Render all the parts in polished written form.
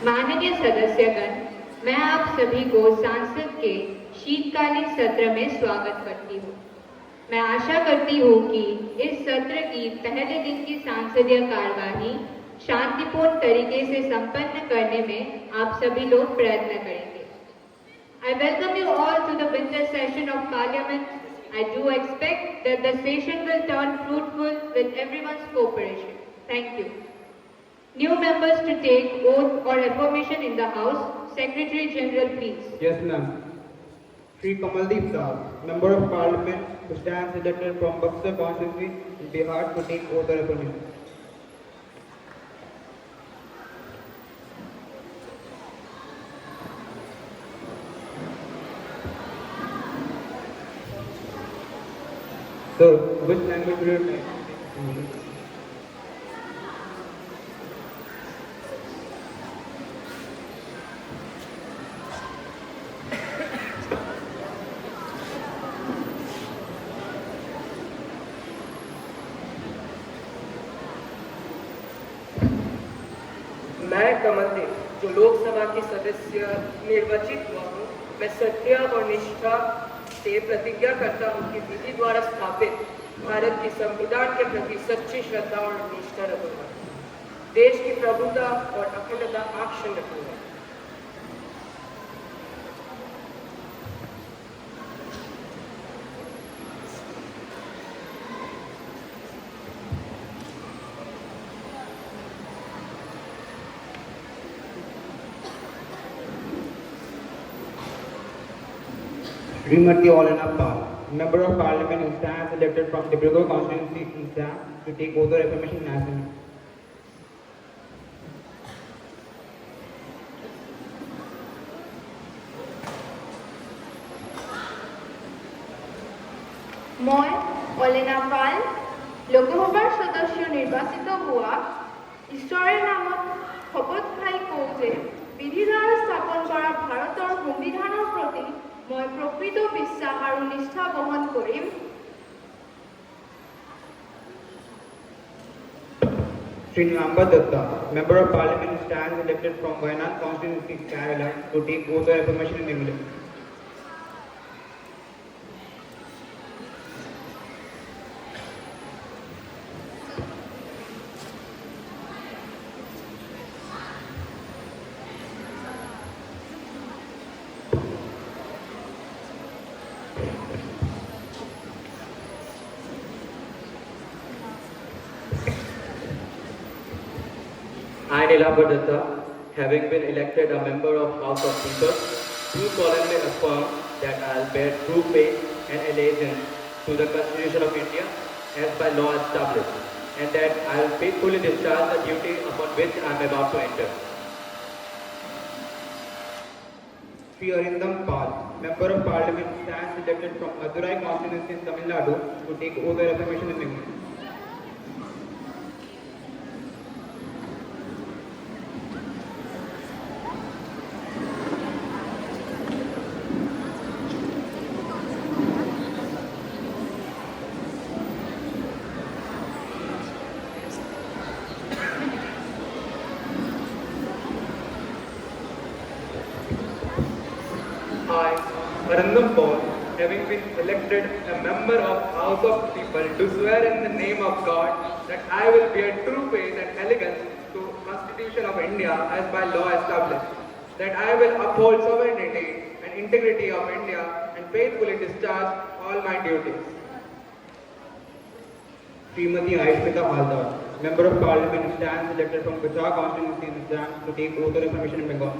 माननीय सदस्यगण, मैं आप सभी को सांसद के शीतकालीन सत्र में स्वागत करती हूँ। मैं आशा करती हूँ कि इस सत्र की पहले दिन की सांसदीय कार्यवाही शांतिपूर्ण तरीके से संपन्न करने में आप सभी लोग प्रयत्न करेंगे। I welcome you all to the winter session of Parliament. I do expect that the session will turn fruitful with everyone's cooperation. Thank you. New members to take oath or affirmation in the House. Secretary General, please. Yes, ma'am. Shri Kamaldeep Das, Member of Parliament, who stands elected from Buxar constituency in Bihar to take oath or affirmation. Sir, which language will you like? मैं कमलदेव, जो लोकसभा की सदस्य निर्वाचित हुआ हूँ, मैं सत्य और निष्ठा से प्रतिज्ञा करता हूँ कि विधि द्वारा स्थापित भारत के संविधान के प्रति सच्ची श्रद्धा और निष्ठा रखूंगा, देश की प्रभुता और अखंडता अक्षुण्ण रखूंगा। Srimati Olena Pal, Member of Parliament who stands elected from Dibrugarh constituency in Assam to take oath or affirmation nationally. মই অলেনা পাল লোকসভাৰ সদস্য নিৰ্বাচিত হোৱা ঈশ্বৰৰ নামত শপত খাই কওঁ যে বিধি দ্বাৰা স্থাপন কৰা ভাৰতৰ সংবিধানৰ প্ৰতি মই প্ৰকৃত বিশ্বাস আৰু নিষ্ঠা বহন কৰিম। Sri Namba Datta, Member of Parliament who stands elected from Wayanad constituency, Kerala to take oath or affirmation in English. I, Nilamba Datta, having been elected a member of House of People, do solemnly affirm that I will bear true faith and allegiance to the Constitution of India as by law established, and that I will faithfully discharge the duty upon which I am about to enter. Sri Arindam Pal, Member of Parliament who stands elected from Madurai constituency in Tamil Nadu to take oath or affirmation in English. I, Arindam Paul, having been elected a member of House of People, do swear in the name of God that I will bear true faith and allegiance to Constitution of India as by law established, that I will uphold sovereignty and integrity of India and faithfully discharge all my duties. Srimati Aishmita Maldar, Member of Parliament who stands elected from Gujarat constituency in Assam to take oath or affirmation in Bengal.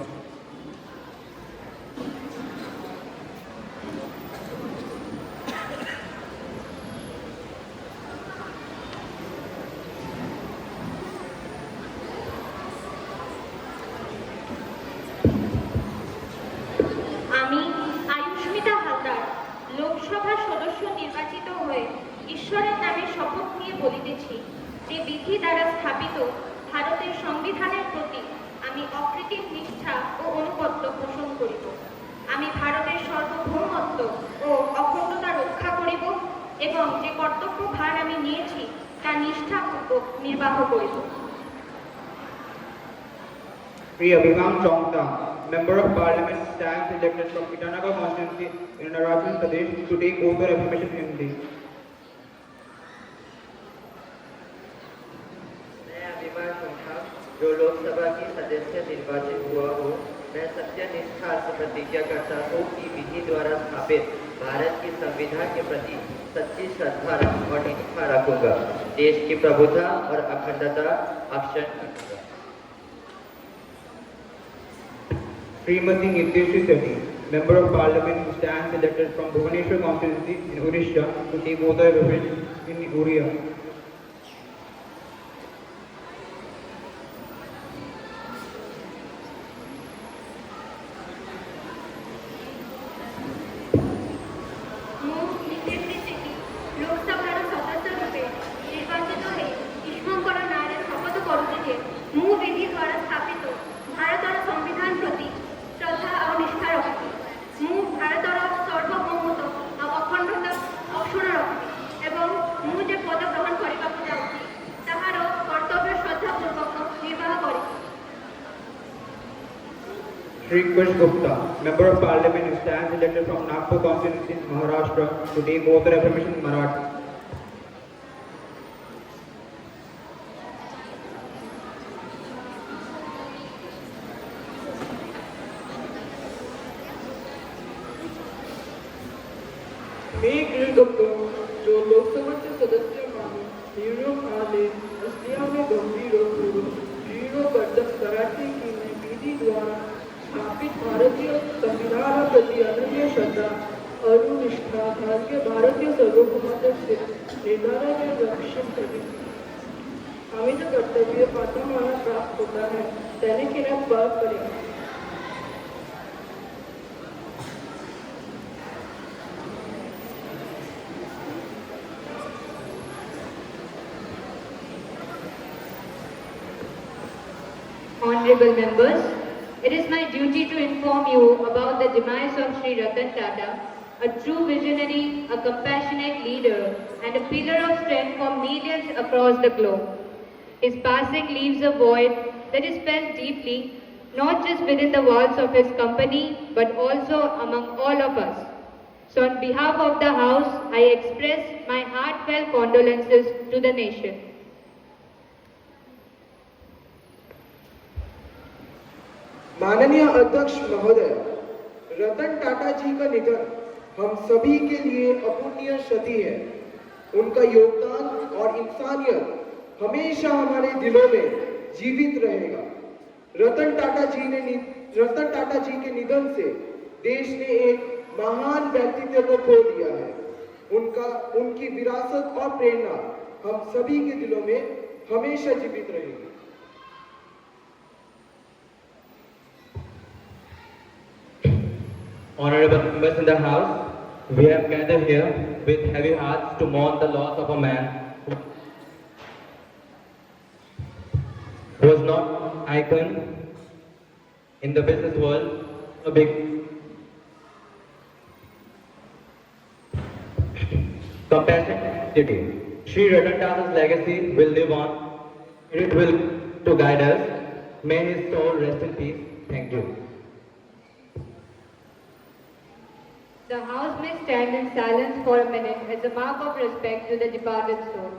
আমি আয়ুষ্মিতা হালদার লোকসভার সদস্য নির্বাচিত হয়ে ঈশ্বরের নামে শপথ নিয়ে বলিতেছি যে বিধি দ্বারা স্থাপিত ভারতের সংবিধানের প্রতি আমি অকৃত্রিম নিষ্ঠা ও অনুগত্য পোষণ করিব। আমি ভারতের সার্বভৌমত্ব ও অখণ্ডতা রক্ষা করিব এবং যে কর্তব্য ভার আমি নিয়েছি তা নিষ্ঠাপূর্বক নির্বাহ করিব। Shri Abhimam Chongta, Member of Parliament, stands elected from Itanagar constituency in Arunachal Pradesh to take oath of affirmation in the मैं अभिमान चोपड़ा जो लोकसभा की सदस्य निर्वाचित हुआ हूँ मैं सत्यनिष्ठा से प्रतिज्ञा करता हूँ कि विधि द्वारा स्थापित भारत की संविधान के प्रति सच्ची श्रद्धा और निष्ठा रखूंगा देश की प्रभुता और अखंडता अक्षुण्ण रखूंगा Srimati Nityashri Sethi, Member of Parliament who stands elected from Bhubaneswar constituency in Odisha to take oath of office in Oriya. ମୁଁ ନିତ୍ୟଶ୍ରୀ ସେଠୀ ଲୋକସଭାର ସଦସ୍ୟ ରୂପେ ନିର୍ବାଚିତ ହୋଇ ଈଶ୍ୱରଙ୍କର ନାଁରେ ଶପଥ କରୁଛି ଯେ ମୁଁ ବିଧି ଦ୍ୱାରା ସ୍ଥାପିତ ଭାରତର ସମ୍ବିଧାନ ପ୍ରତି ଶ୍ରଦ୍ଧା ଆଉ ନିଷ୍ଠା ରଖିବି ମୁଁ ଭାରତର ସାର୍ବଭୌମତ୍ୱ ଆଉ ଅଖଣ୍ଡତା ଅକ୍ଷୁଣ୍ଣ ରଖିବି ଏବଂ ମୁଁ ଯେ ପଦ ଗ୍ରହଣ କରିବାକୁ ଯାଉଛି ତାହାର କର୍ତ୍ତବ୍ୟ ଶ୍ରଦ୍ଧାପୂର୍ବକ ନିର୍ବାହ କରିବି Shri Kush Gupta, Member of Parliament who stands elected from Nagpur constituency in Maharashtra to take oath of affirmation in Marathi. मी गिल गप्पू जो लोकसभेचे सदस्य म्हणून निवडून आले असल्याने गंभीरपूर्वक दृढ कर्तव्य कराटे की मैं विधि द्वारा स्थापित भारतीय संविधानाप्रति अनन्य श्रद्धा और निष्ठा भारतीय सार्वभौमत्व से निर्धारण रक्षण करें हमें जो कर्तव्य पाता माना प्राप्त होता है त्याने केल्यास बात करें Honorable members, it is my duty to inform you about the demise of Sri Ratan Tata, a true visionary, a compassionate leader, and a pillar of strength for millions across the globe. His passing leaves a void that is felt deeply, not just within the walls of his company, but also among all of us. So on behalf of the House, I express my heartfelt condolences to the nation. माननीय अध्यक्ष महोदय, रतन टाटा जी का निधन हम सभी के लिए अपूर्णीय क्षति है। उनका योगदान और इंसानियत हमेशा हमारे दिलों में जीवित रहेगा। रतन टाटा जी के निधन से देश ने एक महान व्यक्तित्व को खो दिया है। उनकी विरासत और प्रेरणा हम सभी के दिलों में हमेशा जीवित रहेगी। Honorable members in the House, we have gathered here with heavy hearts to mourn the loss of a man who was not an icon in the business world, a big compassionate entity. Sri Ratan Tata's legacy will live on. It will to guide us. May his soul rest in peace. Thank you. The House may stand in silence for a minute as a mark of respect to the departed soul.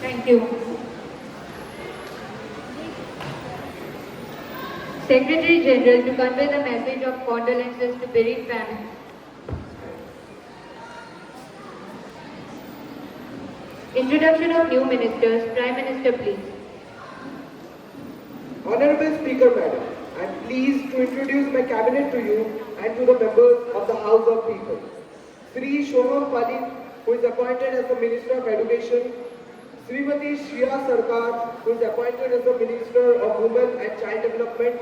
Thank you. Secretary General to convey the message of condolences to bereaved family. Introduction of new ministers. Prime Minister, please. Honorable Speaker Madam, I'm pleased to introduce my cabinet to you and to the members of the House of People. Sri Shoham Palin, who is appointed as the Minister of Education, Srimati Shriya Sarkar, who is appointed as the Minister of Women and Child Development,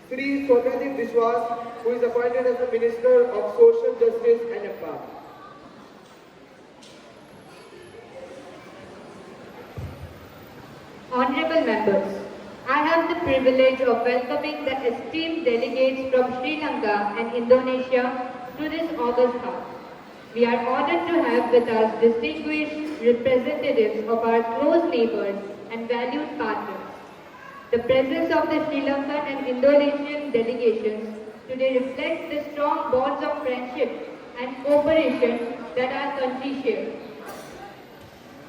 Sri Sonadeep Biswas, who is appointed as the Minister of Social Justice and Empowerment. Honorable members, I have the privilege of welcoming the esteemed delegates from Sri Lanka and Indonesia to this august house. We are honored to have with us distinguished representatives of our close neighbors and valued partners. The presence of the Sri Lankan and Indonesian delegations today reflects the strong bonds of friendship and cooperation that our countries share.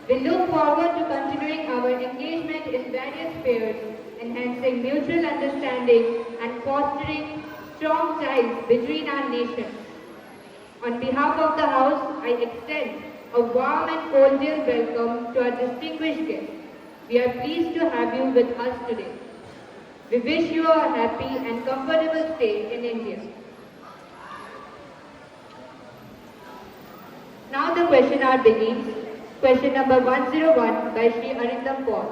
We look forward to continuing our engagement in various spheres, enhancing mutual understanding and fostering strong ties between our nations. On behalf of the House, I extend a warm and cordial welcome to our distinguished guests. We are pleased to have you with us today. We wish you a happy and comfortable stay in India. Now the question hour begins. Question number 101 by Shri Arindam Kaur.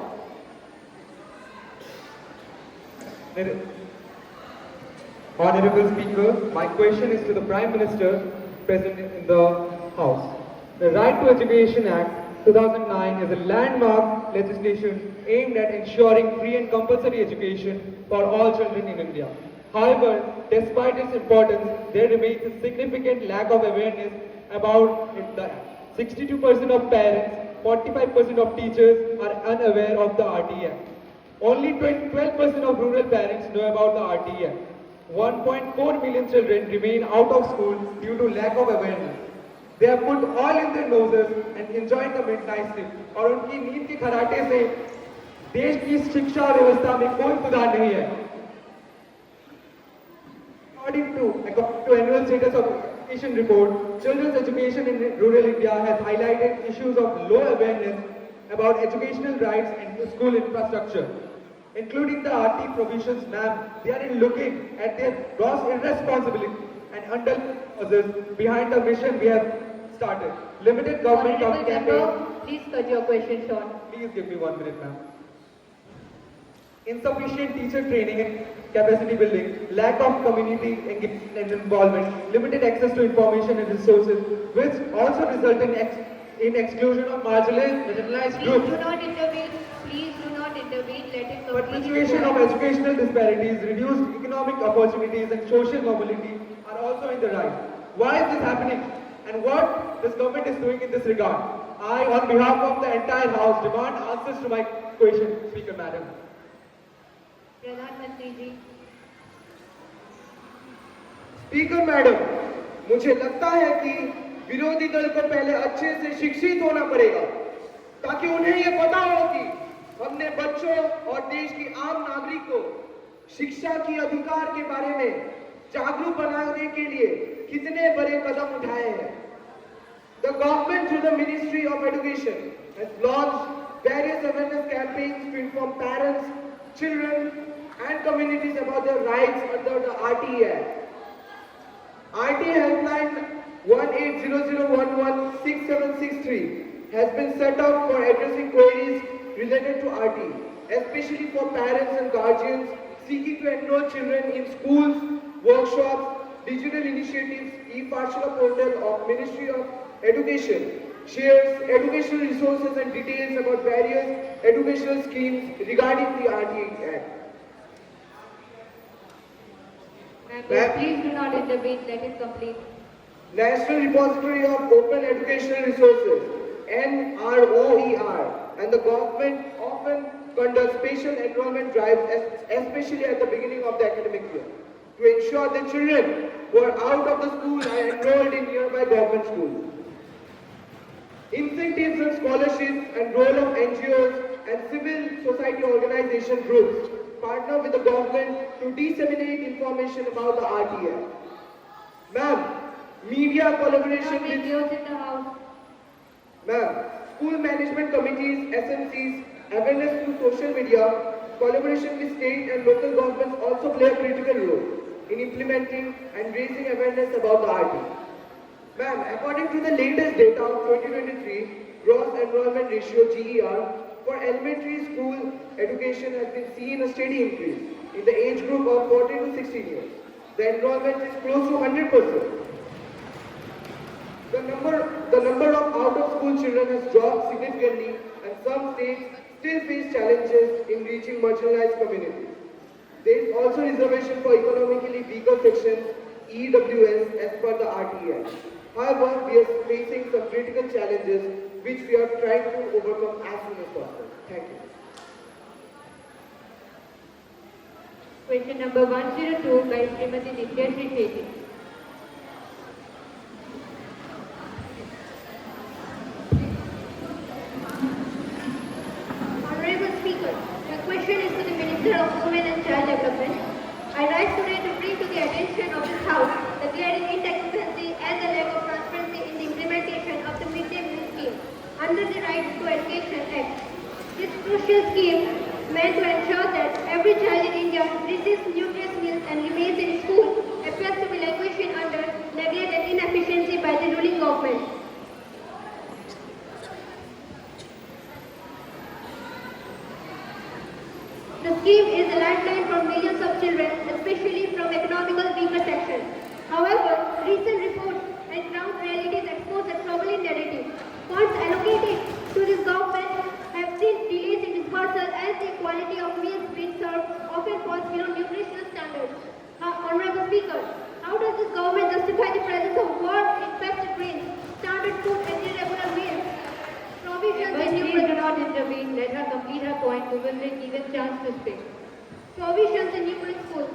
Honorable Speaker, my question is to the Prime Minister present in the House. The Right to Education Act 2009 is a landmark legislation aimed at ensuring free and compulsory education for all children in India. However, despite its importance, there remains a significant lack of awareness about the act. 62% of parents, 45% of teachers are unaware of the RTE Act. Only 12% of rural parents know about the RTE Act. 1.4 million children remain out of school due to lack of awareness. They have put oil in their noses and enjoyed the midnight sleep. और उनकी नींद के खराटे से देश की शिक्षा व्यवस्था में कोई सुधार नहीं है. According to annual status of education report, children's education in rural India has highlighted issues of low awareness about educational rights and school infrastructure, including the RT provisions. Ma'am, they are looking at their gross irresponsibility and under causes behind the mission we have started. Limited government Honorable campaign. member, please cut your question short. Please give me 1 minute, ma'am. Insufficient teacher training and capacity building, lack of community engagement and involvement, limited access to information and resources, which also result in exclusion of marginalized Please groups. do not intervene. Please do not intervene. Let it complete. Perpetuation of educational disparities, reduced economic opportunities and social mobility are also in the rise. Why is this happening? And what this government is doing in this regard? I, on behalf of the entire House, demand answers to my question, Speaker Madam. प्रधानमंत्री जी. Speaker madam, मुझे लगता है कि विरोधी दल को पहले अच्छे से शिक्षित होना पड़ेगा ताकि उन्हें यह पता हो कि हमने बच्चों और देश की आम नागरिक को शिक्षा की अधिकार के बारे में जागरूक बनाने के लिए कितने बड़े कदम उठाए हैं. The government through the Ministry of Education has launched various awareness campaigns to inform parents, children and communities about their rights under the RTE Act. RTE helpline 1800116763 has been set up for addressing queries related to RTE, especially for parents and guardians seeking to enroll children in schools, workshops, digital initiatives. E-Pathshala portal of Ministry of Education shares educational resources and details about various educational schemes regarding the RTE Act. Please do not intervene. Let it complete. National Repository of Open Educational Resources, NROER, and the government often conduct special enrollment drives, especially at the beginning of the academic year, to ensure that children who are out of the school are enrolled in nearby government schools. Incentives and scholarships and role of NGOs and civil society organization groups partner with the government to disseminate information about the RTE. Ma'am, media collaboration with Videos in the house. Ma'am, school management committees, SMCs, awareness through social media, collaboration with state and local governments also play a critical role in implementing and raising awareness about the RT. Ma'am, according to the latest data of 2023 gross enrollment ratio GER for elementary school education has been seen a steady increase in the age group of 14 to 16 years. The enrollment is close to 100%. The number of out-of-school children has dropped significantly, and some states still face challenges in reaching marginalized communities. There is also reservation for economically weaker sections, EWS, as per the RTI. However, we are facing some critical challenges which we are trying to overcome as soon as possible. Thank you. Question number 102 by Srimati Nitya Shetty. Honorable Speaker, my question is to the Minister of Women and Child Development. I rise today to bring to the attention of this House the glaring inconsistency and the lack of transparency in the implementation of the midday meal scheme under the Right to Education Act. This crucial scheme meant to ensure that every child in India receives nutritious meals and remains in school appears to be languishing under neglect and inefficiency by the ruling government. The scheme is a lifeline for millions of children, especially from economical weaker sections. However, recent reports and ground realities expose a troubling narrative. Funds allocated to this government have seen delays in disbursal and the quality of meals being served often falls below nutritional standards. Honorable Speaker, how does this government justify the presence of war-infested grains, standard food and irregular meals? Provisions But in new please do not intervene. Let her complete her point. We will give even chance to speak. Provisions in new schools.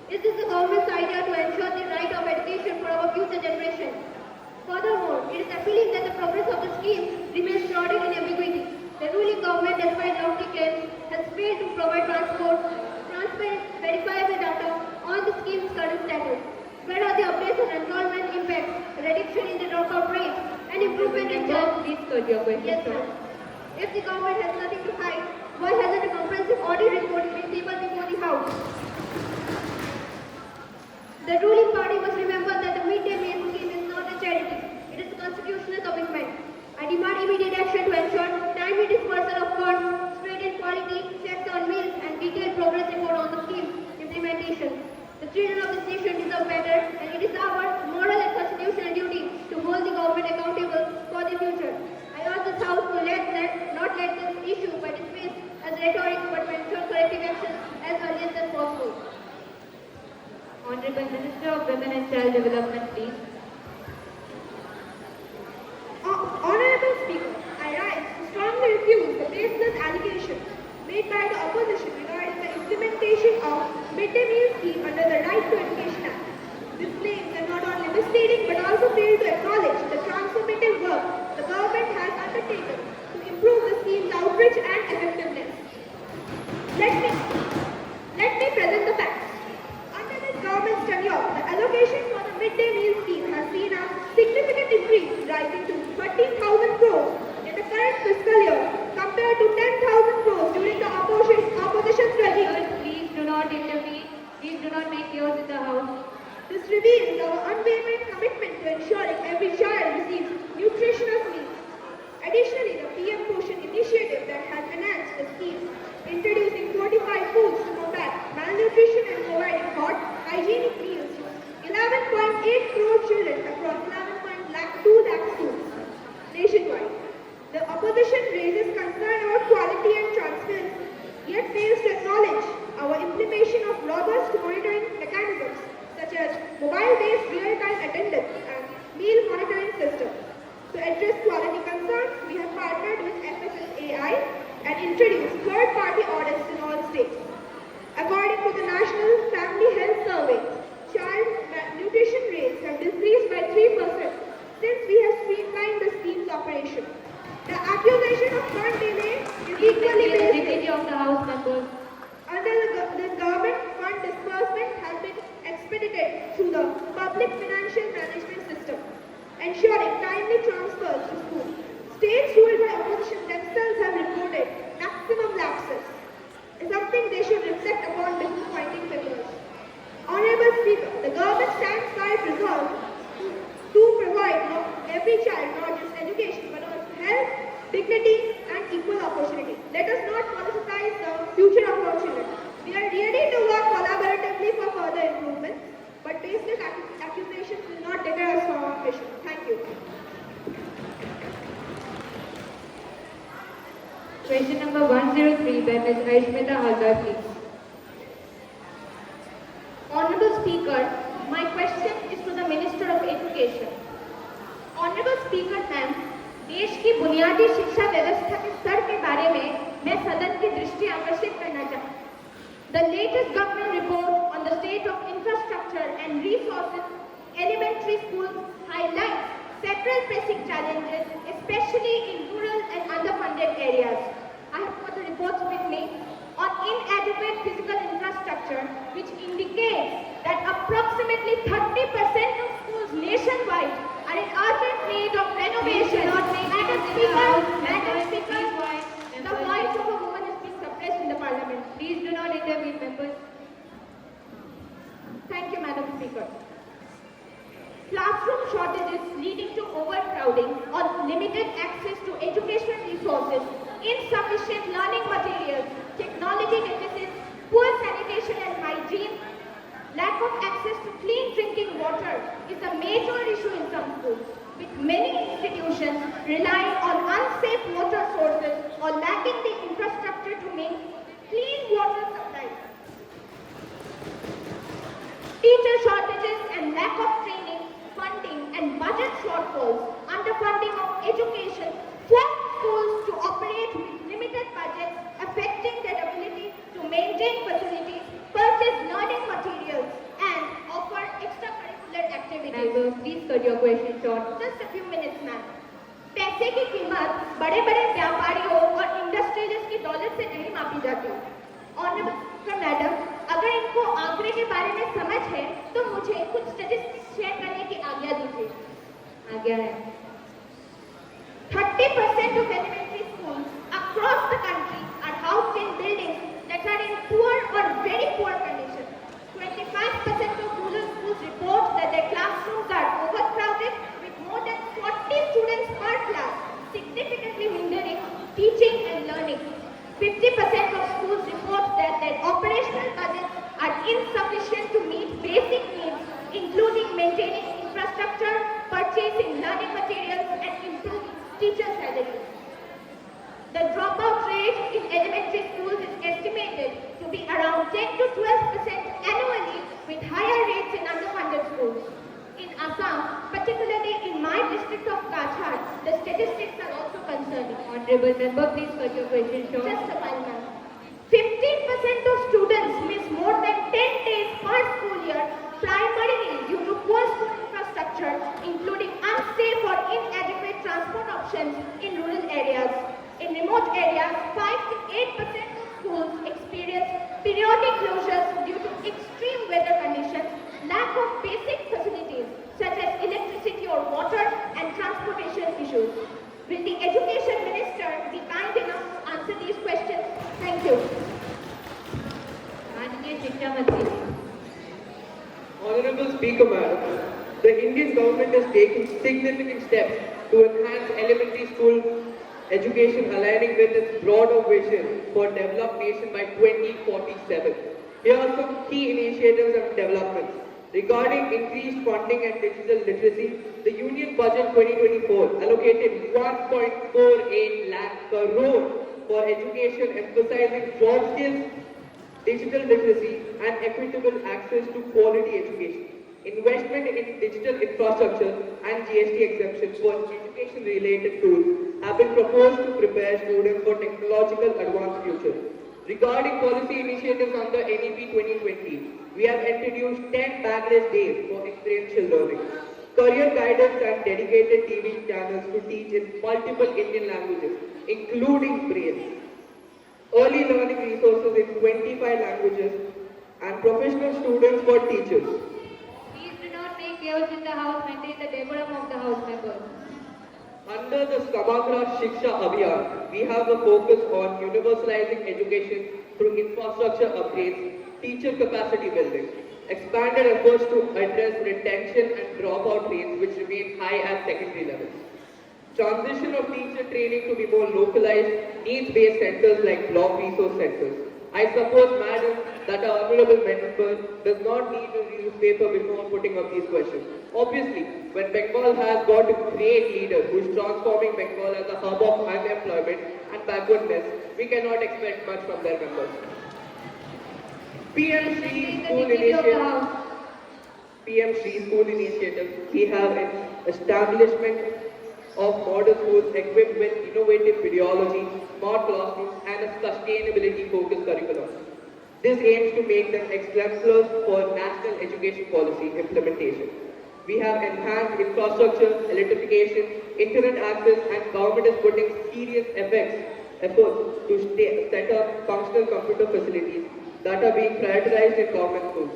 Is this the government's idea to ensure the right of education for our future generation? Furthermore, it is appealing that the progress of the scheme remains shrouded in ambiguity. The ruling government, despite lofty claims, has failed to provide transparent, verifiable data on the scheme's current status. Where are the updates on enrollment impacts, reduction in the dropout rate, and improvement in jobs? Please cut your question. Yes, ma'am. If the government has nothing to hide, why hasn't a comprehensive audit report been tabled before the House? The ruling party must remember that the midday meal scheme is not a charity. It is a constitutional commitment. I demand immediate action to ensure timely dispersal of funds, straight quality checks on meals, and detailed progress report on the scheme's implementation. The children of this nation deserve better, and it is our moral and constitutional duty to hold the government accountable for the future. I urge this House to not let this issue be dismissed as rhetoric, but to ensure corrective action as early as possible. Honorable Minister of Women and Child Development, please. Honorable Speaker, I rise to strongly refuse the baseless allegations made by the opposition regarding the implementation of midday meal scheme under the Right to Education Act. These claims are not only misleading but also fail to acknowledge the transformative work the government has undertaken to improve the scheme's outreach and effectiveness. Let me present the facts. Under this government's tenure, the allocation for the midday meal scheme has seen a significant increase, rising to 13,000 crores in the current fiscal year compared to 10,000 crores during the opposition's regime. Please do not intervene. Please do not make chaos in the House. This reveals our unwavering commitment to ensuring every child receives nutritious meals. Additionally, the PM Poshan initiative that has enhanced the scheme, introducing fortified foods to combat malnutrition and providing hot, hygienic meals to 11.8 crore children across 11.2 lakh schools nationwide. The opposition raises concern about quality and transparency, yet fails to acknowledge our implementation of robust monitoring mechanisms such as mobile-based real-time attendance and meal monitoring systems. To address quality concerns, we have partnered with FSSAI and introduced third-party audits in all states. According to the National Family Health Survey, child nutrition rates have decreased by 3% since we have streamlined the scheme's operation. The accusation of fund delay is equally based. Dignity of the House members. Under this government, fund disbursement has been expedited through the public financial management system, ensuring timely transfers to schools. States ruled by opposition themselves have reported maximum lapses, something they Question number 103 by Ms. Aishmita Haldar, please. Honorable Speaker, my question is to the Minister of Education. Honorable Speaker ma'am, देश की बुनियादी शिक्षा व्यवस्था के स्तर के बारे में मैं सदन की दृष्टि आकर्षित करना चाहूँ. The latest government report on the state of infrastructure and resources elementary schools highlights several pressing challenges, especially in rural and underfunded areas. I have got the reports with me on inadequate physical infrastructure, which indicates that approximately 30% of schools nationwide are in urgent need of renovation. Madam Speaker, the voice of a woman is being suppressed in the Parliament. Please do not intervene, members. Thank you, Madam Speaker. Classroom shortages leading to overcrowding or limited access to educational resources, insufficient learning materials, technology deficits, poor sanitation and hygiene, lack of access to clean drinking water is a major issue in some schools, with many institutions relying on unsafe water sources or lacking the infrastructure to make clean water supplies. Teacher shortages and lack of training, funding and budget shortfalls, underfunding of education force schools to operate with limited budgets, affecting their ability to maintain facilities, purchase learning materials and offer extracurricular activities. Members, please cut your question short. Just a few minutes, ma'am. पैसे की कीमत बड़े बड़े व्यापारियों और industrialist की दौलत से नहीं मापी जाती. ऑनरेबल मैडम, अगर इनको आंकड़े के बारे में समझ है तो मुझे कुछ स्टैटिस्टिक्स शेयर करने की आज्ञा दीजिए. आज्ञा है. 30% of elementary schools across the country are housed in buildings that are in poor or very poor condition. 25% of rural schools report that their classrooms are overcrowded with more than 40 students per class, significantly hindering teaching and learning. 50% of schools report that their operational budgets are insufficient to meet basic needs, including maintaining infrastructure, purchasing learning materials, and improving teacher salaries. The dropout rate in elementary schools is estimated to be around 10 to 12% annually, with higher rates in underfunded schools. In Assam, particularly in my district of Kachar, the statistics are also concerning. Honorable member, please cut your question short. Just a while, ma'am. 15% of students miss more than 10 days per school year, primarily due to poor school infrastructure, including unsafe or inadequate transport options in rural areas. In remote areas, 5 to 8% of schools experience periodic closures due to extreme weather conditions, lack of basic facilities such as electricity or water, and transportation issues. Will the Education Minister be kind enough to answer these questions? Thank you. माननीय शिक्षा मंत्री. Honorable Speaker, Madam, the Indian government is taking significant steps to enhance elementary school education, aligning with its broader vision for developed nation by 2047. Here are some key initiatives and developments. Regarding increased funding and digital literacy, the Union Budget 2024 allocated 1.48 lakh crore for education, emphasizing job skills, digital literacy and equitable access to quality education. Investment in digital infrastructure and GST exemptions for education-related tools have been proposed to prepare students for technological advanced future. Regarding policy initiatives under NEP 2020, we have introduced 10 backless days for experiential learning, career guidance and dedicated TV channels to teach in multiple Indian languages, including Braille, early learning resources in 25 languages, and professional students for teachers. Please do not make chaos in the house. Maintain the decorum of the house members. Under the Samagra Shiksha Abhiyan, we have a focus on universalizing education through infrastructure upgrades, teacher capacity building, expanded efforts to address retention and dropout rates which remain high at secondary levels. Transition of teacher training to be more localized, needs-based centers like block resource centers. I suppose, madam, that our honorable member does not need to read newspaper before putting up these questions. Obviously, when Bengal has got a great leader who is transforming Bengal as a hub of unemployment and backwardness, we cannot expect much from their members. PM Shri School Initiative. PM Shri School Initiative. We have an establishment of model schools equipped with innovative pedagogy, smart classrooms, and a sustainability-focused curriculum. This aims to make them exemplars for national education policy implementation. We have enhanced infrastructure, electrification, internet access, and government is putting serious efforts to set up functional computer facilities that are being prioritized in government schools.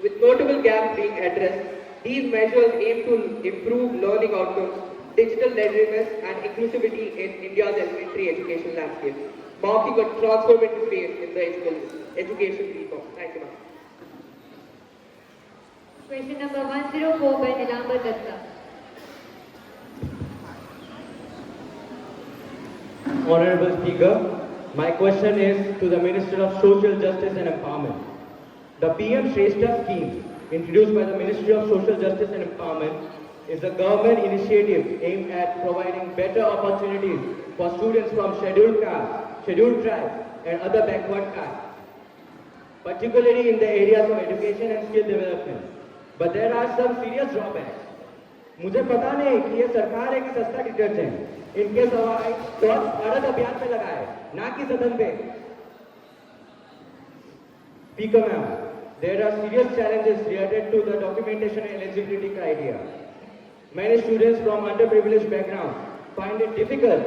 With notable gaps being addressed, these measures aim to improve learning outcomes, digital readiness, and inclusivity in India's elementary education landscape, marking a transformative phase in the education reform. Thank you, ma'am. Question number 104 by Nilamba Datta. Honorable Speaker, my question is to the Minister of Social Justice and Empowerment. The PM Shrestha scheme, introduced by the Ministry of Social Justice and Empowerment, is a government initiative aimed at providing better opportunities for students from scheduled castes, scheduled tribes, and other backward castes, particularly in the areas of education and skill development. But there are some serious drawbacks. मुझे पता नहीं कि ये सरकार है कि सस्ता detergent इनके सवाल स्वच्छ भारत अभियान पे लगाए, ना कि सदन पे. Speaker ma'am, there are serious challenges related to the documentation and eligibility criteria. Many students from underprivileged backgrounds find it difficult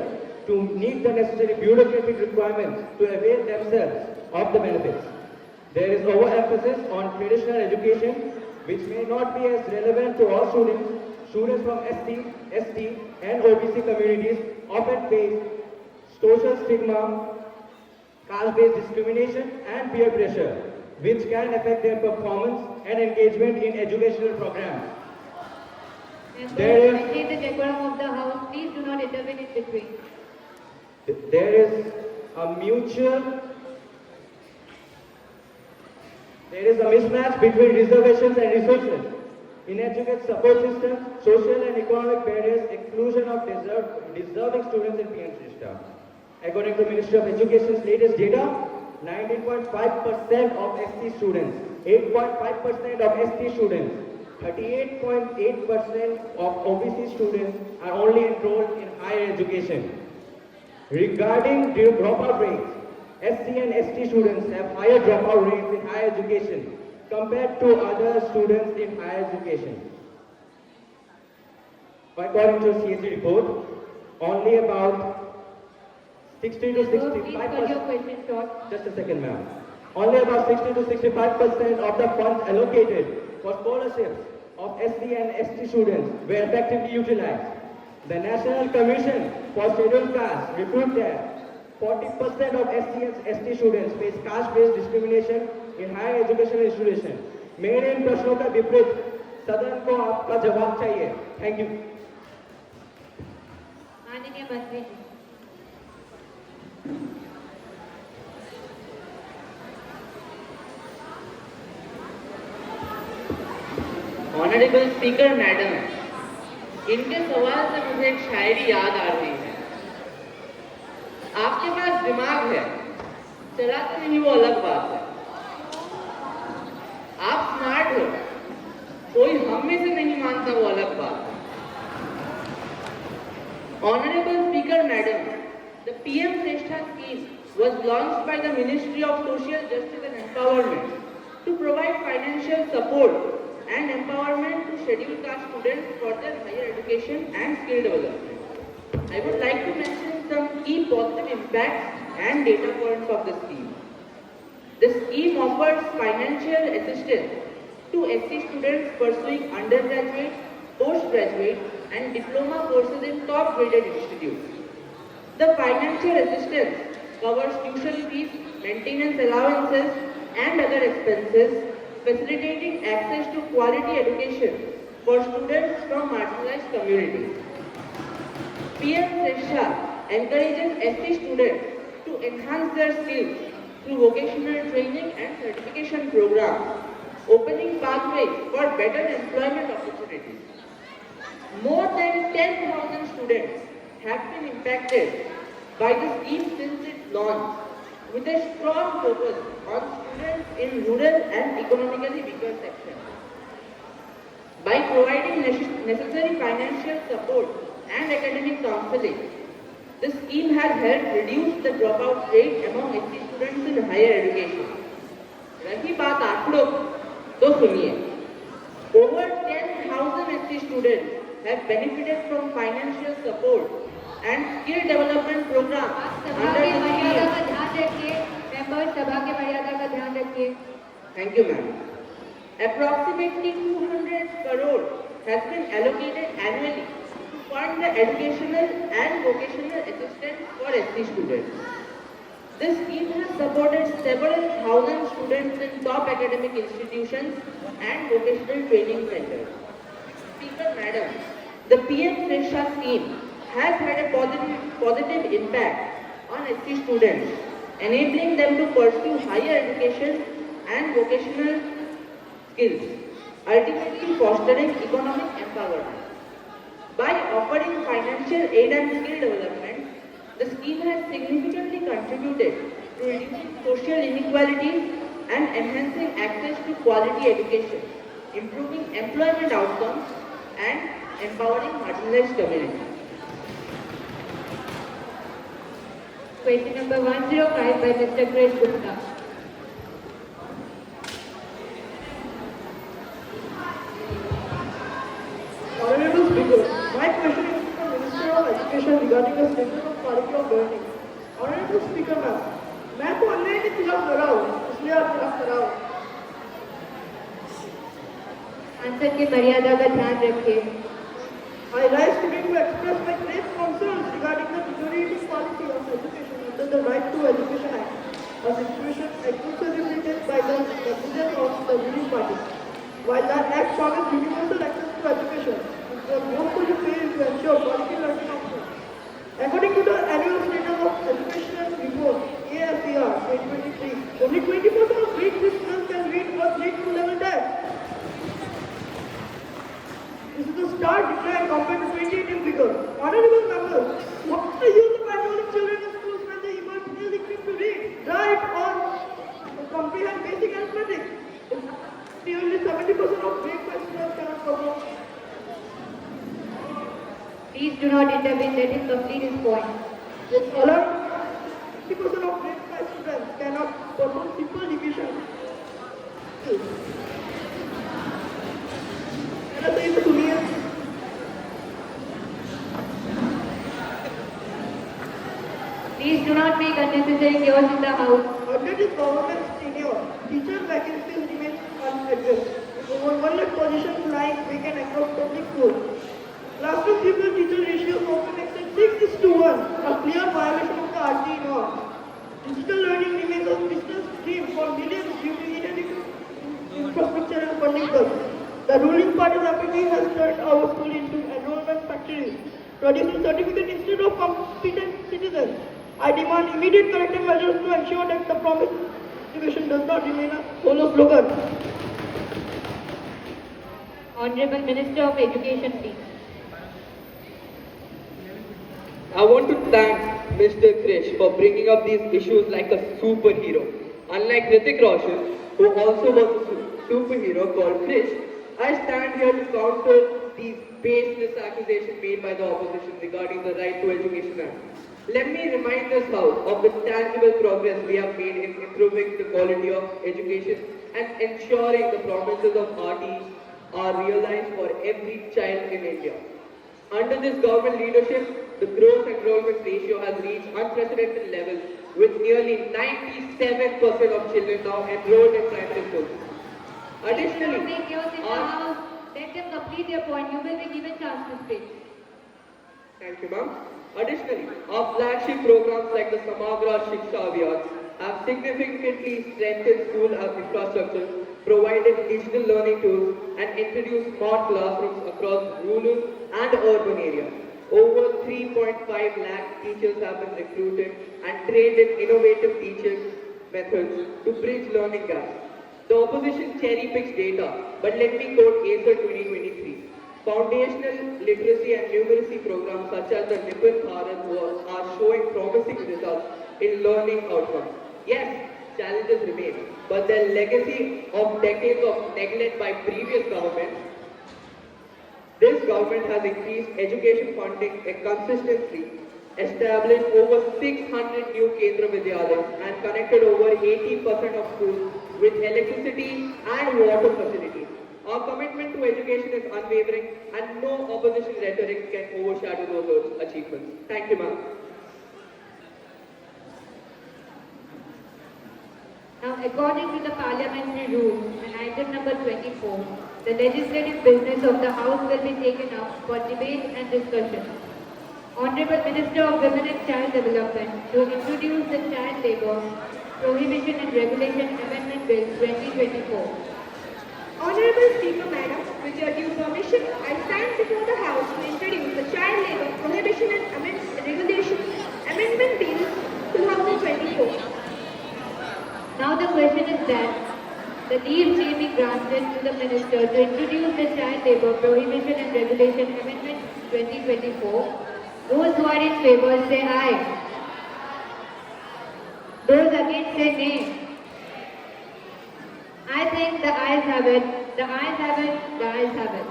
to meet the necessary bureaucratic requirements to avail themselves of the benefits. There is overemphasis on traditional education, which may not be as relevant to all students. Students from SC, ST, and OBC communities often face social stigma, caste-based discrimination, and peer pressure, which can affect their performance and engagement in educational programs. Maintain the decorum of the House. Please do not intervene in between. There is a mismatch between reservations and resources. Inadequate support systems, social and economic barriers, exclusion of deserving students in PM Shrestha. According to Ministry of Education's latest data, 19.5% of SC students, 8.5% of ST students, 38.8% of OBC students are only enrolled in higher education. Regarding dropout rates, SC and ST students have higher dropout rates in higher education compared to other students in higher education. According to a CSE report, only about 60 to 65%. Please cut your question short. Just a second, ma'am. Only about 60 to 65% of the funds allocated for scholarships of SC and ST students were effectively utilized. The National Commission for Scheduled Castes report that 40% of SC and ST students face caste-based discrimination in higher education institutions. मेरे इन प्रश्नों का विपरीत सदन को आपका जवाब चाहिए. Thank you. माननीय मंत्री जी. ऑनरेबल स्पीकर मैडम, इनके सवाल से मुझे एक शायरी याद आ रही है. आपके पास दिमाग है, चलाते नहीं वो अलग बात है. आप स्मार्ट हो, कोई हम में से नहीं मानता वो अलग बात है. Honourable speaker madam, the PM Shrestha scheme was launched by the Ministry of Social Justice and Empowerment to provide financial support and empowerment to scheduled caste students for their higher education and skill development. I would like to mention some key positive impacts and data points of the scheme. The scheme offers financial assistance to SC students pursuing undergraduate, postgraduate, and diploma courses in top-graded institutes. The financial assistance covers tuition fees, maintenance allowances, and other expenses, facilitating access to quality education for students from marginalized communities. PM Silchar encourages ST students to enhance their skills through vocational training and certification programs, opening pathways for better employment opportunities. More than 10,000 students have been impacted by the scheme since its launch, with a strong focus on students in rural and economically weaker sections. By providing necessary financial support and academic counseling, the scheme has helped reduce the dropout rate among SC students in higher education. रही बात आंकड़ों तो सुनिए. Over 10,000 SC students have benefited from financial support and skill development programs सभा under की the मर्यादा scheme. का ध्यान रखिए. मेंबर्स सभा की मर्यादा का ध्यान रखिए. Thank you, ma'am. Approximately 200 crore has been allocated annually to fund the educational and vocational assistance for SC students. This scheme has supported several thousand students in top academic institutions and vocational training centers. Speaker Madam, the PM Silchar scheme has had a positive impact on SC students, enabling them to pursue higher education and vocational skills, ultimately fostering economic empowerment. By offering financial aid and skill development, the scheme has significantly contributed to reducing social inequalities and enhancing access to quality education, improving employment outcomes, and empowering marginalized communities. Question number 105 by Mr. Chris Gupta. Honorable Speaker, my question is to the Minister of Education regarding the status of curriculum learning. Honorable Speaker ma'am, मैं तो online ही fill up कर रहा हूँ, इसलिए आप fill up कर रहा हूँ. आंसर की मर्यादा का ध्यान रखिए. I rise today to express my grave concerns regarding the deteriorating quality of education under the Right to Education Act, a situation exclusively taken by the negligence of the ruling party. While that act promised universal access to education, it was woefully failed to ensure quality learning options. According to the annual status of education report, ASER 2023, only 20% of grade 3 students can read or grade 2 level text. This is a stark decline compared to 2018 figures. Honorable members, what is the use of enrolling children in schools when they emerge ill-equipped to read, write, or comprehend basic arithmetic? Nearly 70% of grade 5 students cannot perform. Please do not intervene. Let him complete his point. Yes, alert. 50% of grade 5 students cannot perform simple division. मेरा तो ये तो सुनिए. Please do not make unnecessary chaos in the house. Under this government's tenure, teacher vacancies remain unaddressed, with over 100 positions lying vacant across public schools. Classroom pupil teacher ratios often exceed 6:1, a clear violation of the RT norm. Digital learning remains a business dream for millions due to inadequate infrastructure and funding cuts. The ruling party's apathy has turned our school into enrollment factories, producing certificates instead of competent citizens. I demand immediate corrective measures to ensure that the promised education does not remain a hollow slogan. Honorable Minister of Education, please. I want to thank Mr. Krish for bringing up these issues like a superhero. Unlike Hrithik Roshan, who also was a superhero called Krish, I stand here to counter these baseless accusations made by the opposition regarding the Right to Education Act. Let me remind this House of the tangible progress we have made in improving the quality of education and ensuring the promises of RT are realized for every child in India. Under this government leadership, the gross enrollment ratio has reached unprecedented levels, with nearly 97% of children now enrolled in primary schools. Please do not Additionally, make chaos in the house. Let them complete their point. You will be given chance to speak. thank you, ma'am. Additionally, our flagship programs like the Samagra Shiksha Abhiyan have significantly strengthened school infrastructure, provided digital learning tools, and introduced smart classrooms across rural and urban areas. Over 3.5 lakh teachers have been recruited and trained in innovative teaching methods to bridge learning gaps. The opposition cherry picks data, but let me quote ASER 2023. Foundational literacy and numeracy programs such as the Nipun Bharat work are showing promising results in learning outcomes. Yes, challenges remain, but the legacy of decades of neglect by previous governments, this government has increased education funding consistently, established over 600 new Kendra Vidyalayas and connected over 80% of schools with electricity and water facilities. Our commitment to education is unwavering and no opposition rhetoric can overshadow those achievements. Thank you, ma'am. Now, according to the parliamentary rules and item number 24, the legislative business of the House will be taken up for debate and discussion. Honorable Minister of Women and Child Development to introduce the Child Labour Prohibition and Regulation Amendment Bill 2024. Honorable Speaker, Madam, with your due permission, I stand before the House to introduce the Child Labour Prohibition and Regulation Amendment Bill 2024. Now the question is that the leave may be granted to the Minister to introduce the Child Labour Prohibition and Regulation Amendment 2024. Those who are in favour say aye. Those against say nay. I think the ayes have it, the ayes have it, the ayes have it.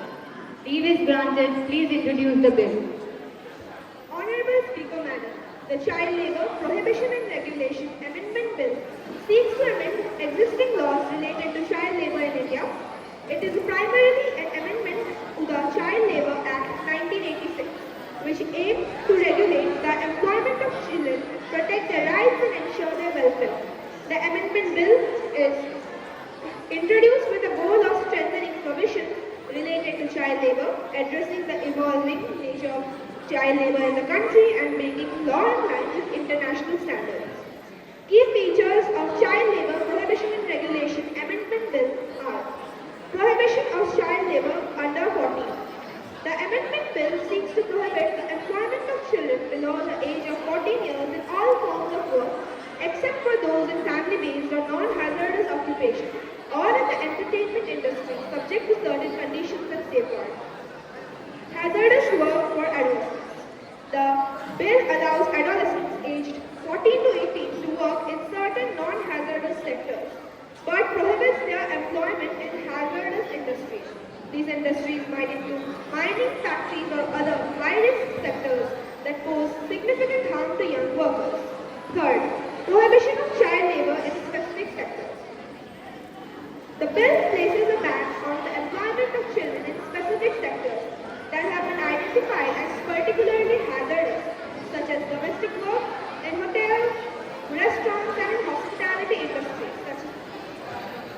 Leave is granted. Please introduce the bill. Honorable Speaker, Madam, the Child Labour Prohibition and Regulation Amendment Bill seeks to amend existing laws related to child labour in India. It is primarily an amendment to the Child Labour Act 1986, which aims to regulate the employment of children, protect their rights and ensure their welfare. The amendment bill is introduced with the goal of strengthening provisions related to child labour, addressing the evolving nature of child labour in the country and bringing law in line with international standards. Key features of Child Labour Prohibition and Regulation Amendment Bill are prohibition of child labour under 14. The amendment bill seeks to prohibit the employment of children below the age of 14 years in all forms of work except for those in family-based or non-hazardous occupations or in the entertainment industry subject to certain conditions and safeguards. Hazardous work for adolescents. The bill allows adolescents aged 14 to 18 to work in certain non-hazardous sectors but prohibits their employment in hazardous industries. These industries might include mining, factories or other high-risk sectors that pose significant harm to young workers. Third, prohibition of child labour in specific sectors. The bill places a ban on the employment of children in specific sectors that have been identified as particularly hazardous, such as domestic work, in hotels, restaurants and in hospitality industries,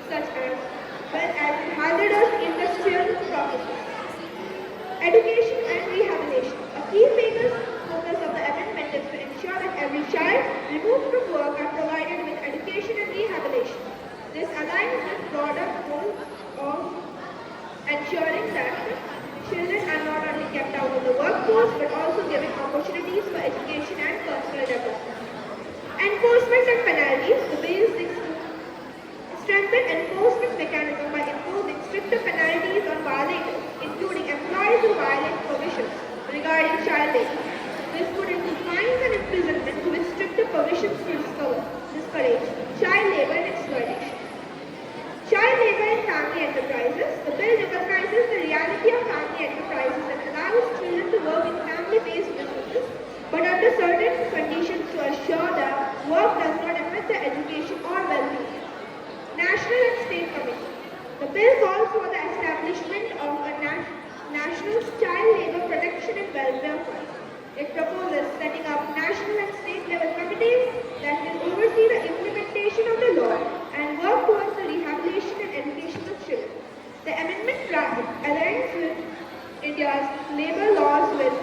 such as well as hazardous industrial processes. Education and rehabilitation. A key focus of the amendment is to ensure that every child removed from work are provided with education and rehabilitation. This aligns with broader goal of ensuring that children are not only kept out of the workforce but also given opportunities for education and personal development. Enforcement and penalties. The bill seeks to strengthen enforcement mechanism by imposing stricter penalties on violators, including employees who violate provisions regarding child labour. This would include fines and imprisonment with stricter provisions to discourage child labour and exploitation. Child labour in family enterprises. The bill recognizes the reality of family enterprises and allows children to work in family-based businesses, but under certain conditions to assure that work does not affect their education or well-being. National and State Committee. The bill calls for the establishment of a National Child Labour Protection and Welfare Fund. It proposes setting up national and state level committees that will oversee the implementation of the law and work towards the rehabilitation and education of children. The amendment aligns with India's labour laws with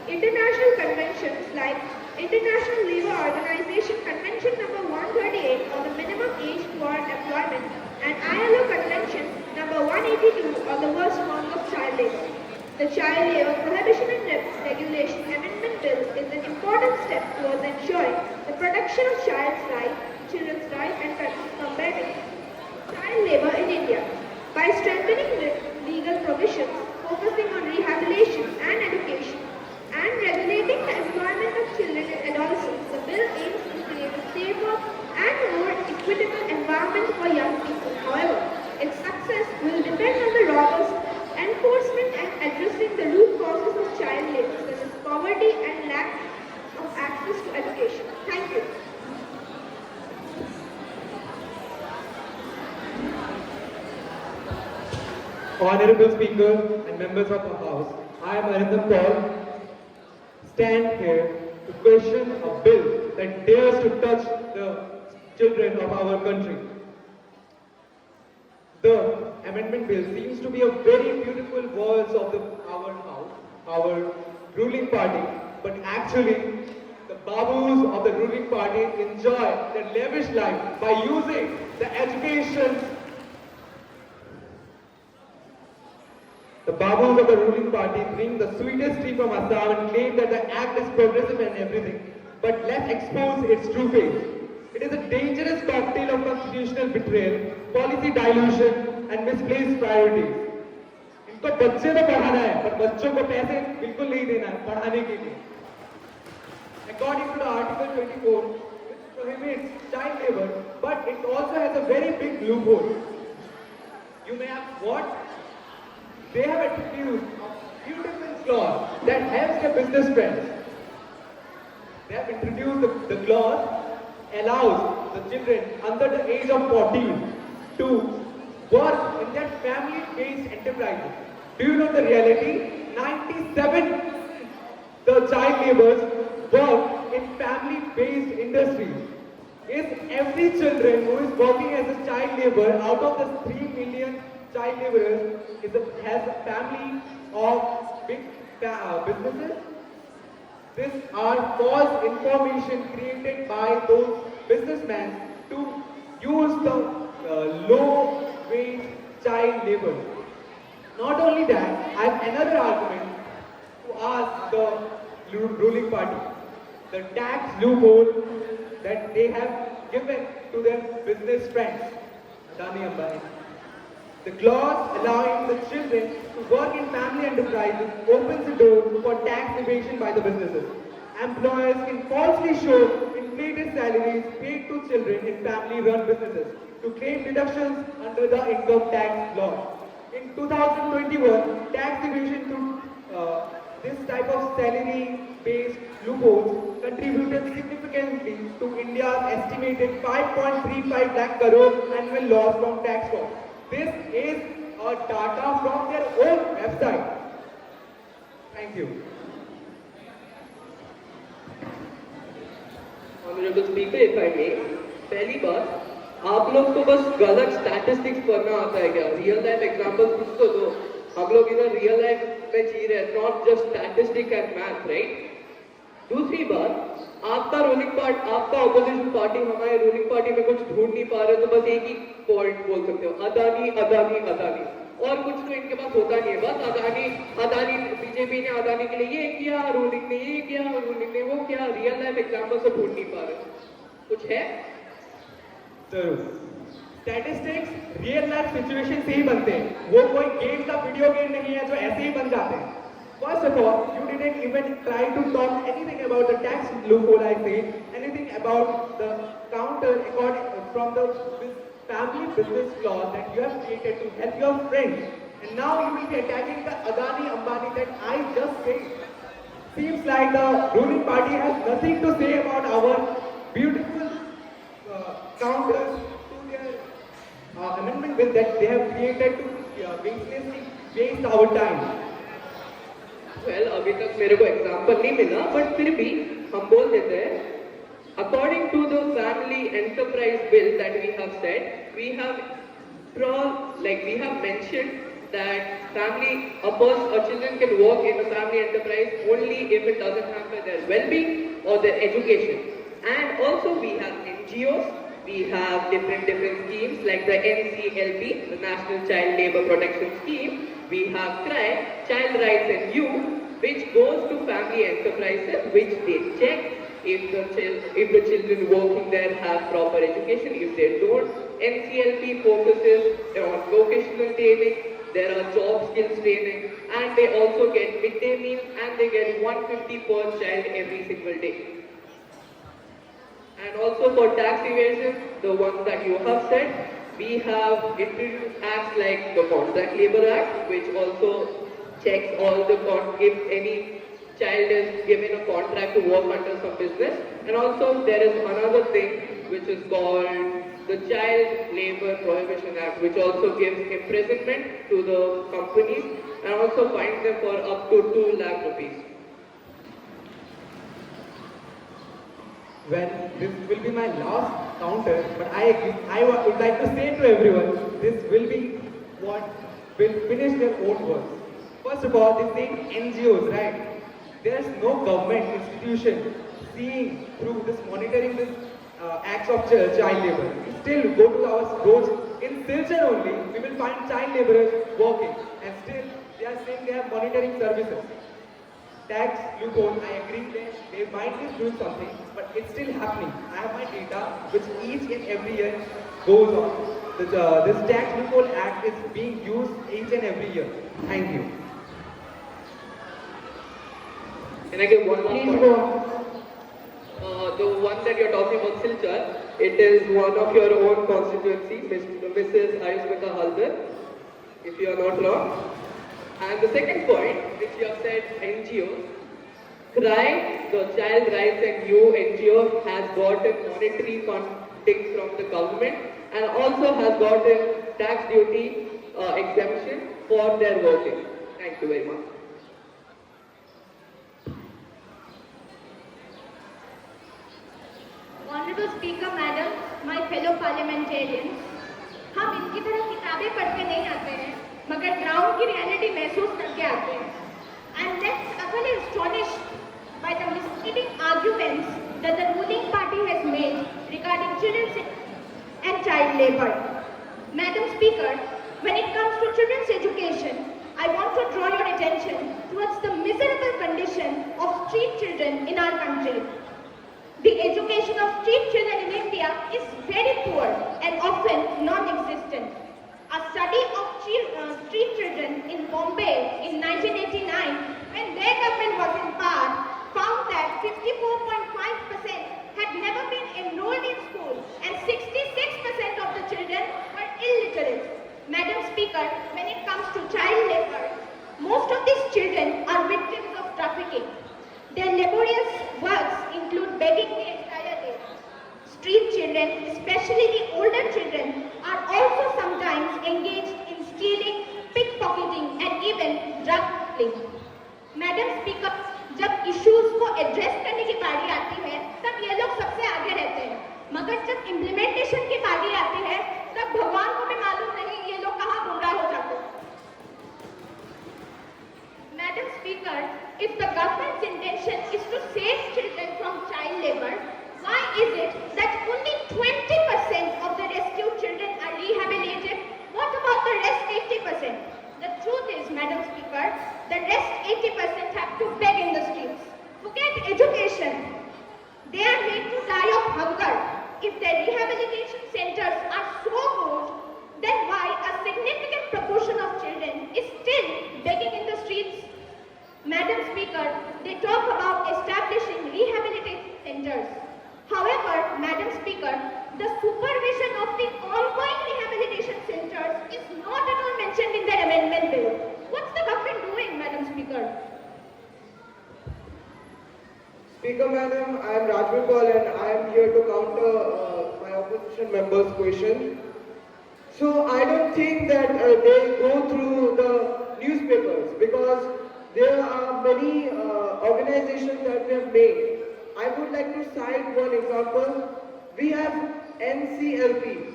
international conventions like International Labour Organization Convention number 138 on the minimum age for employment and ILO Convention number 182 on the worst forms of child labour. The Child Labour Prohibition and Regulation Amendment Bill is an important step towards ensuring the protection protection of children's rights and combating child labor in India. By strengthening legal provisions, focusing on rehabilitation and education, and regulating the employment of children and adolescents, the bill aims to create a safer and more equitable environment for young people. However, its success will depend on the robust enforcement and addressing the root causes of child labor, such as poverty and lack of access to education. Thank you. Honorable Speaker and members of the House, I am Arindam Paul, stand here to question a bill that dares to touch the children of our country. The amendment bill seems to be a very beautiful words of our house, our ruling party, but actually the babus of the ruling party enjoy their lavish life by using the education. The babus of the ruling party bring the sweetest tea from Assam and claim that the act is progressive and everything. But let's expose its true face. It is a dangerous cocktail of constitutional betrayal, policy dilution and misplaced priorities. इनको बच्चे तो पढ़ाना है, पर बच्चों को पैसे बिल्कुल नहीं देना है पढ़ाने के लिए. According to the Article 24, which prohibits child labor, but it also has a very big loophole. You may ask what? They have introduced a beautiful clause that helps their business friends. They have introduced the clause allows the children under the age of 14 to work in their family-based enterprises. Do you know the reality? 97 the child laborers work in family-based industries. Is every children who is working as a child laborer out of the 3 million child laborers has a family of big businesses? These are false information created by those businessmen to use the low-wage child labor. Not only that, I have another argument to ask the ruling party. The tax loophole that they have given to their business friends, Adani Ambani. The clause allowing the children to work in family enterprises opens the door for tax evasion by the businesses. Employers can falsely show inflated salaries paid to children in family-run businesses to claim deductions under the income tax law. In 2021, tax evasion through this type of salary-based loopholes contributed significantly to India's estimated 5.35 lakh crore annual loss from tax fraud. This is data from their own website. Thank you. Honorable Speaker, if I may, पहली बात, आप लोग को बस गलत statistics पढ़ना आता है क्या? रियल लाइफ एग्जांपल्स कुछ तो दो. हम लोग इधर रियल लाइफ में जी रहे हैं, not just statistic and math, right? दूसरी बात, आपका ऑपोजिशन पार्टी हमारे रूलिंग पार्टी में कुछ ढूंढ नहीं पा रहे, तो बस एक ही पॉइंट बोल सकते हो, अदानी अदानी अदानी, और कुछ तो इनके पास होता नहीं है. बस अदानी अदानी, बीजेपी ने अदानी के लिए ये किया, रूलिंग ने ये किया, रूलिंग ने वो किया. रियल लाइफ एग्जांपल से ढूंढ नहीं पा रहे. कुछ है? जरूर. स्टैटिस्टिक्स रियल लाइफ सिचुएशन से ही बनते हैं. वो कोई गेम का वीडियो गेम नहीं है जो ऐसे ही बन जाते हैं. First of all, you didn't even try to talk anything about the tax loophole, I say, anything about the counter from the family business clause that you have created to help your friends. And now you will be attacking the Adani Ambani that I just said. Seems like the ruling party has nothing to say about our beautiful counters to their amendment bill that they have created to waste our time. Well, अभी तक मेरे को example नहीं मिला, but फिर भी हम बोल देते हैं. According to the family enterprise bill that we have said, we have mentioned that children can work in a family enterprise only if it doesn't hamper their well-being or their education. And also we have NGOs, we have different schemes like the NCLP, the National Child Labor Protection Scheme. We have CRY, Child Rights and Youth, which goes to family enterprises, which they check if the children working there have proper education. If they don't, NCLP focuses on vocational training, there are job skills training, and they also get midday meal and they get 150 per child every single day. And also for tax evasion, the ones that you have said, we have introduced acts like the Contract Labor Act, which also checks all the if any child is given a contract to work under some business. And also there is another thing which is called the Child Labor Prohibition Act, which also gives imprisonment to the companies and also fines them for up to 2 lakh rupees. Well, this will be my last counter, but I would like to say to everyone, this will be what will finish their own work. First of all, they say NGOs, right? There's no government institution seeing through this, monitoring this acts of child labor. We still go to our roads in Silchar only, we will find child laborers working, and still they are saying they are monitoring services. Tax loophole, I agree that they might be doing something, but it's still happening. I have my data, which each and every year goes on. This tax loophole act is being used each and every year. Thank you. Can I give one more Please point? go on. The one that you're talking about, Silchar, it is one of your own constituency, Mrs. Ayushmita Haldar, if you are not wrong. And the second point, which you have said, NGOs, CRY, the Child Rights and Youth NGO, has gotten monetary funding from the government and also has gotten tax duty exemption for their working. Thank you very much. Honorable Speaker, Madam, my fellow parliamentarians, हम इनकी तरह किताबें पढ़ के नहीं आते हैं, मगर ग्राउंड की रियलिटी महसूस करके आते हैं. I am left utterly astonished by the misleading arguments that the ruling party has made regarding children's and child labor. Madam Speaker, when it comes to children's education, I want to draw your attention towards the miserable condition of street children in our country. The education of street children in India is very poor and often non-existent. A study of street children in Bombay in 1989, when their government was in power, found that 54.5% had never been enrolled in school and 66% of the children were illiterate. Madam Speaker, when it comes to child labor, most of these children are victims of trafficking. Their laborious works include begging the entire day. Street children, especially the older children, are also sometimes engaged in stealing, pickpocketing and even drug dealing. Madam Speaker, जब issues को address करने की बारी आती है, तब ये लोग सबसे आगे रहते हैं. मगर जब implementation की बारी आती है, तब भगवान को भी मालूम नहीं ये लोग कहाँ गुमराह हो जाते हैं. Madam Speaker, if the government's intention is to save children from child labor, why is it that only 20% of the rescued children are rehabilitated? What about the rest 80%? The truth is, Madam Speaker, the rest 80% have to beg in the streets. Forget education. They are made to die of hunger. If their rehabilitation centers are so good, then why a significant proportion of children is still begging in the streets? Madam Speaker, they talk about establishing rehabilitation centers. However, Madam Speaker, the supervision of the ongoing rehabilitation centers is not at all mentioned in their amendment bill. What's the government doing, Madam Speaker? Speaker Madam, I am Rajgopal and I am here to counter my opposition member's question. So I don't think that they go through the newspapers because there are many organizations that we have made. I would like to cite one example. We have NCLP.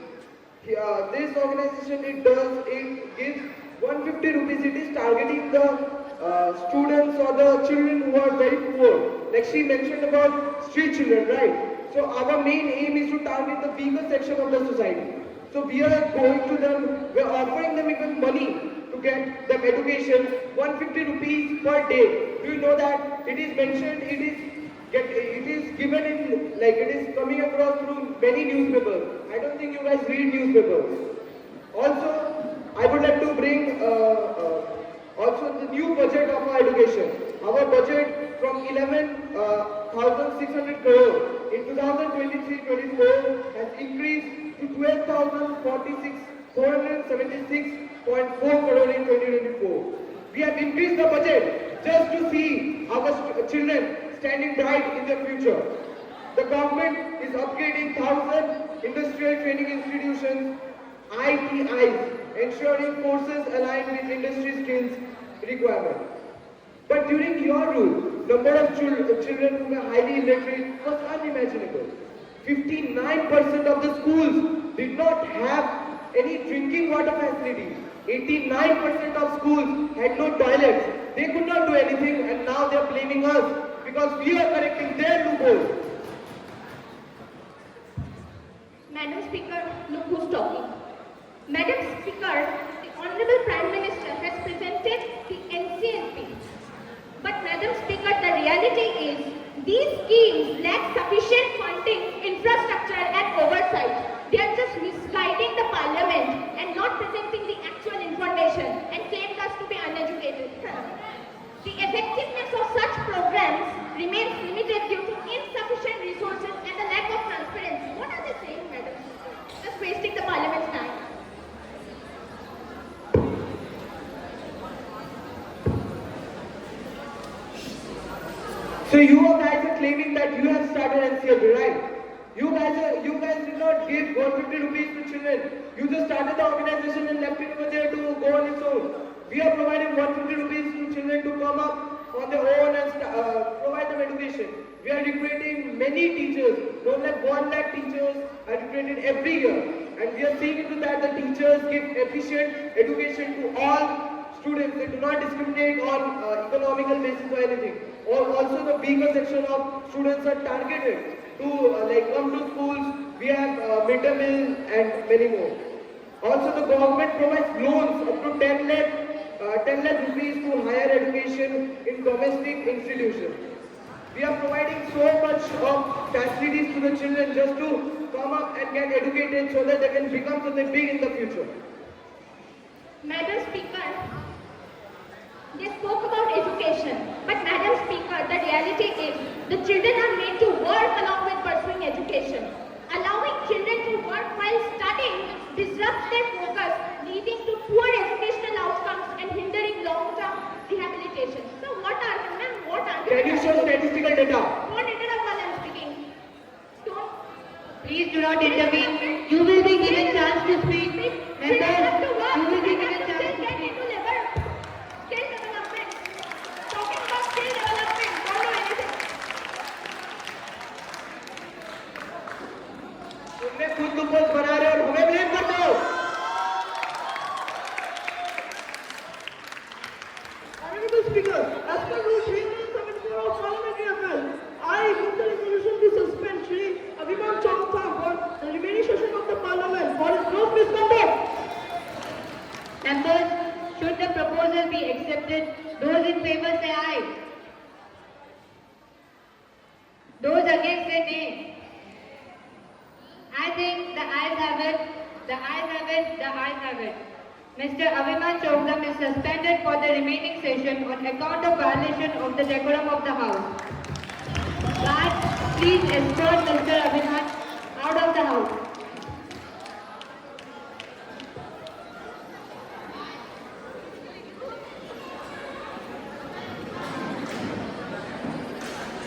This organization, it gives 150 rupees. It is targeting the students or the children who are very poor. Like she mentioned about street children, right? So our main aim is to target the weaker section of the society. So we are going to them, we are offering them even money to get them education, 150 rupees per day. Do you know that it is mentioned, it is it is given in, like it is coming across through many newspapers. I don't think you guys read newspapers. Also, I would like to bring also the new budget of our education. Our budget from 11,600 crore in 2023-24 has increased to 12,476.4 crore in 2024. We have increased the budget just to see our children standing bright in the future. The government is upgrading 1,000 industrial training institutions, ITIs, ensuring courses aligned with industry skills requirement. But during your rule, number of children who were highly illiterate was unimaginable. 59% of the schools did not have any drinking water facilities. 89% of schools had no toilets. They could not do anything, and now they are blaming us because we are correcting their loopholes. Madam Speaker, look who's talking. Madam Speaker, the Honorable Prime Minister has presented the NCNP. But Madam Speaker, the reality is these schemes lack sufficient funding, infrastructure and oversight. They are just misguiding the Parliament and not presenting the actual information and claim us to be uneducated. The effectiveness of such programs remains limited due to insufficient resources and the lack of transparency. What are they saying, Madam Speaker? Just wasting the Parliament's time. So you guys are claiming that you have started NCLB, right? You guys did not give 150 rupees to children. You just started the organization and left it over there to go on its own. We are providing 150 rupees to children to come up on their own and provide them education. We are recruiting many teachers. More than 1 lakh teachers are recruited every year. And we are seeing into that the teachers give efficient education to all students. They do not discriminate on economical basis or anything. Or also the weaker section of students are targeted to come to schools. We have midday meal and many more. Also the government provides loans up to 10 lakh rupees to higher education in domestic institutions. We are providing so much of facilities to the children just to come up and get educated so that they can become something big in the future. Madam Speaker, they spoke about education, but Madam Speaker, the reality is the children are made to work along with pursuing education. Allowing children to work while studying disrupts their focus, leading to poor educational outcomes and hindering long-term rehabilitation. So what are you, ma'am? What are you? Can you show statistical data? Don't interrupt while I'm speaking. Don't. Please do not intervene. You will be given chance to speak. Children have to work. You will be They given have to chance still to get speak. into labor. Skill development. Talking about skill development. Don't know anything. तुमने खुद loopholes बना रहे हो और हमें blame कर दो। Honorable Speaker, as per Rule 374 of Parliamentary Affairs, I move the resolution to suspend Shri Abhiman Chowtha for the remaining session of the Parliament for his gross misconduct. Members, should the proposal be accepted, those in favor say aye. Those against say nay. I think the ayes have it, the ayes have it, the ayes have it. Mr. Abhiman Chowdhury is suspended for the remaining session on account of violation of the decorum of the House. Guard, please escort Mr. Abhiman out of the House.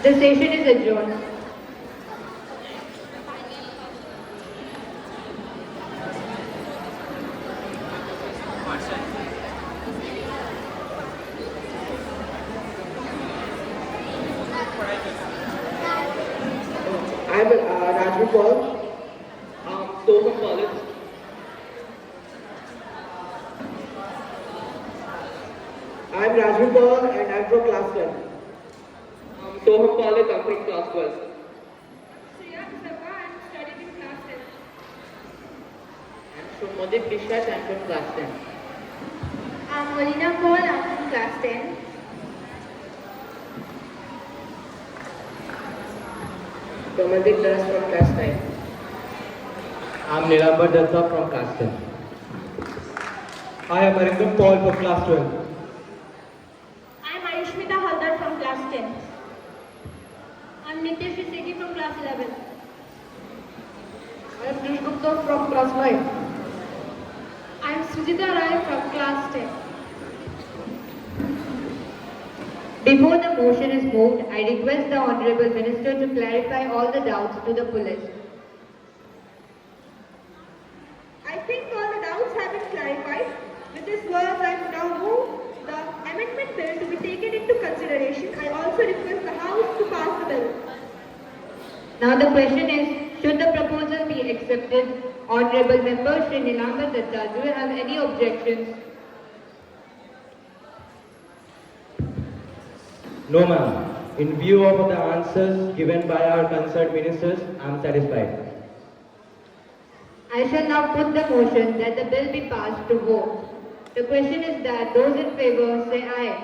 The session is adjourned. I am Rajvi Paul. Soham College. I am Rajvi Paul and I am from class 10. Soham College, I'm from class 12. Shreya Sarva, I'm studying in class 10. I'm Shomodip Bishat, I'm from class 10. I'm Marina Paul, I'm from class 10. Kamaldeep Das from class 9. I'm Nilambar Datta from class 10. I am Arindam Paul for class 12. I am Ayushmita Haldar from class 10. I am Nityashi Sethi from class 11. I am Krish Gupta from class 9. I am Sujita Rai from class 10. Before the motion is moved, I request the Honorable Minister to clarify all the doubts to the fullest. I think all the doubts have been clarified. With these words, I now move the amendment bill to be taken into consideration. I also request the House to pass the bill. Now the question is, should the proposal be accepted? Honorable Member Shri Nilambar Datta, do you have any objections? No, ma'am. In view of the answers given by our concerned ministers, I am satisfied. I shall now put the motion that the bill be passed to vote. The question is that those in favor say aye.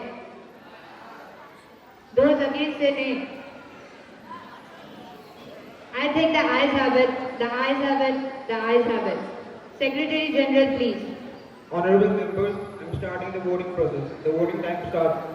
Those against say nay. I think the ayes have it, the ayes have it, the ayes have it. Secretary General, please. Honorable members, I am starting the voting process. The voting time starts.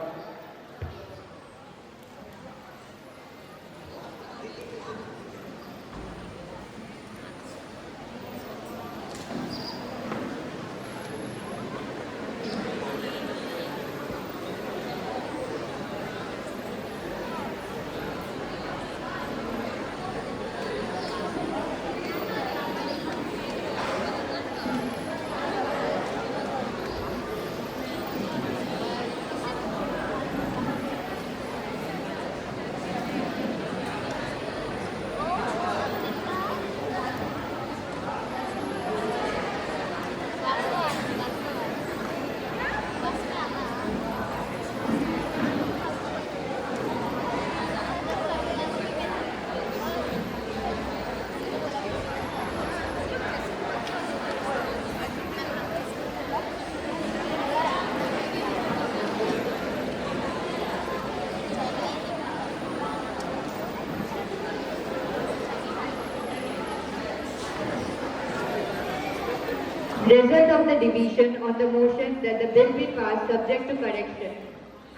Result of the division on the motion that the bill be passed subject to correction.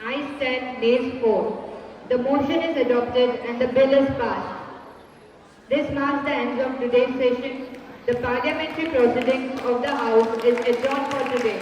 Ayes 10, nays 4. The motion is adopted and the bill is passed. This marks the end of today's session. The parliamentary proceedings of the House is adjourned for today.